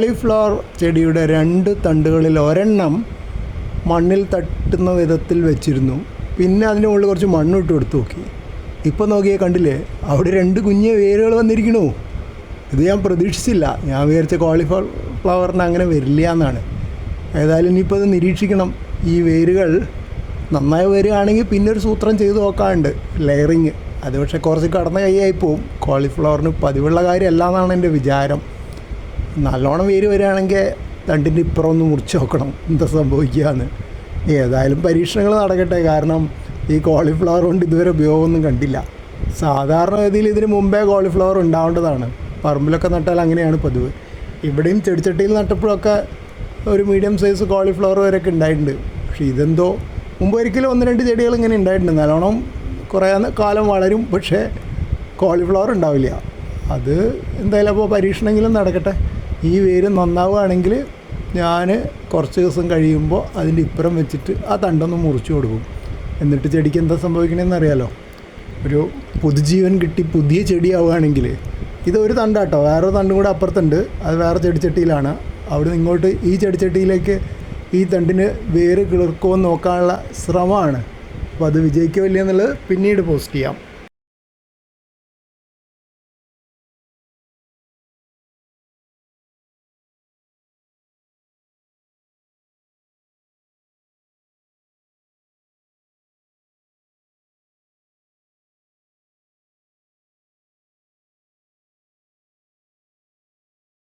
Cauliflower ചെടിയുടെ 2 തണ്ടുകളിൽ ഒരെണ്ണം മണ്ണിൽ തട്ടുന്ന വിധത്തിൽ വെച്ചിരുന്നു. പിന്നെ അതിൻ്റെ മുകളിൽ കുറച്ച് മണ്ണിട്ട് കൊടുത്തു നോക്കി. ഇപ്പം നോക്കിയാൽ കണ്ടില്ലേ, അവിടെ 2 കുഞ്ഞ് വേരുകൾ വന്നിരിക്കണു. ഇത് ഞാൻ പ്രതീക്ഷിച്ചില്ല. ഞാൻ വിചാരിച്ച കോളിഫ്ലവറിന് അങ്ങനെ വരില്ല എന്നാണ്. ഏതായാലും ഇനിയിപ്പോൾ അത് നിരീക്ഷിക്കണം. ഈ വേരുകൾ നന്നായി വരികയാണെങ്കിൽ പിന്നെ ഒരു സൂത്രം ചെയ്ത് നോക്കാറുണ്ട്, ലെയറിങ്. അത് പക്ഷേ കുറച്ച് കടന്ന കൈയായി പോവും. കോളിഫ്ലവറിന് പതിവുള്ള കാര്യമല്ല എന്നാണ് എൻ്റെ വിചാരം. നല്ലോണം വേര് വരികയാണെങ്കിൽ തണ്ടിൻ്റെ ഇപ്പുറം ഒന്ന് മുറിച്ച് നോക്കണം എന്താ സംഭവിക്കുകയെന്ന്. ഏതായാലും പരീക്ഷണങ്ങൾ നടക്കട്ടെ. കാരണം ഈ കോളിഫ്ലവർ കൊണ്ട് ഇതുവരെ ഉപയോഗമൊന്നും കണ്ടില്ല. സാധാരണഗതിയിൽ ഇതിന് മുമ്പേ കോളിഫ്ലവർ ഉണ്ടാവേണ്ടതാണ്. പറമ്പിലൊക്കെ നട്ടാൽ അങ്ങനെയാണ് പതിവ്. ഇവിടെയും ചെടിച്ചട്ടിയിൽ നട്ടപ്പോഴൊക്കെ ഒരു മീഡിയം സൈസ് കോളിഫ്ലവർ വരെയൊക്കെ ഉണ്ടായിട്ടുണ്ട്. പക്ഷേ ഇതെന്തോ മുമ്പ് ഒരിക്കലും 1-2 ചെടികൾ ഇങ്ങനെ ഉണ്ടായിട്ടുണ്ട്. നല്ലോണം കുറേ കാലം വളരും, പക്ഷേ കോളിഫ്ലവർ ഉണ്ടാവില്ല. അത് എന്തായാലും അപ്പോൾ പരീക്ഷണമെങ്കിലും നടക്കട്ടെ. ഈ വേര് നന്നാവുകയാണെങ്കിൽ ഞാൻ കുറച്ച് ദിവസം കഴിയുമ്പോൾ അതിൻ്റെ ഇപ്പുറം വെച്ചിട്ട് ആ തണ്ടൊന്ന് മുറിച്ച് കൊടുക്കും. എന്നിട്ട് ചെടിക്ക് എന്താ സംഭവിക്കണമെന്ന് അറിയാലോ. ഒരു പുതുജീവൻ കിട്ടി പുതിയ ചെടിയാവുകയാണെങ്കിൽ, ഇതൊരു തണ്ടാട്ടോ, വേറൊരു തണ്ടും കൂടെ അപ്പുറത്തുണ്ട്. അത് വേറെ ചെടിച്ചട്ടിയിലാണ്. അവിടെ നിന്ന് ഇങ്ങോട്ട് ഈ ചെടിച്ചട്ടിയിലേക്ക് ഈ തണ്ടിന് വേര് കിളിർക്കുമോ നോക്കാനുള്ള ശ്രമമാണ്. അപ്പോൾ അത് വിജയിക്കുമോ ഇല്ലയെന്നുള്ളത് പിന്നീട് പോസ്റ്റ് ചെയ്യാം.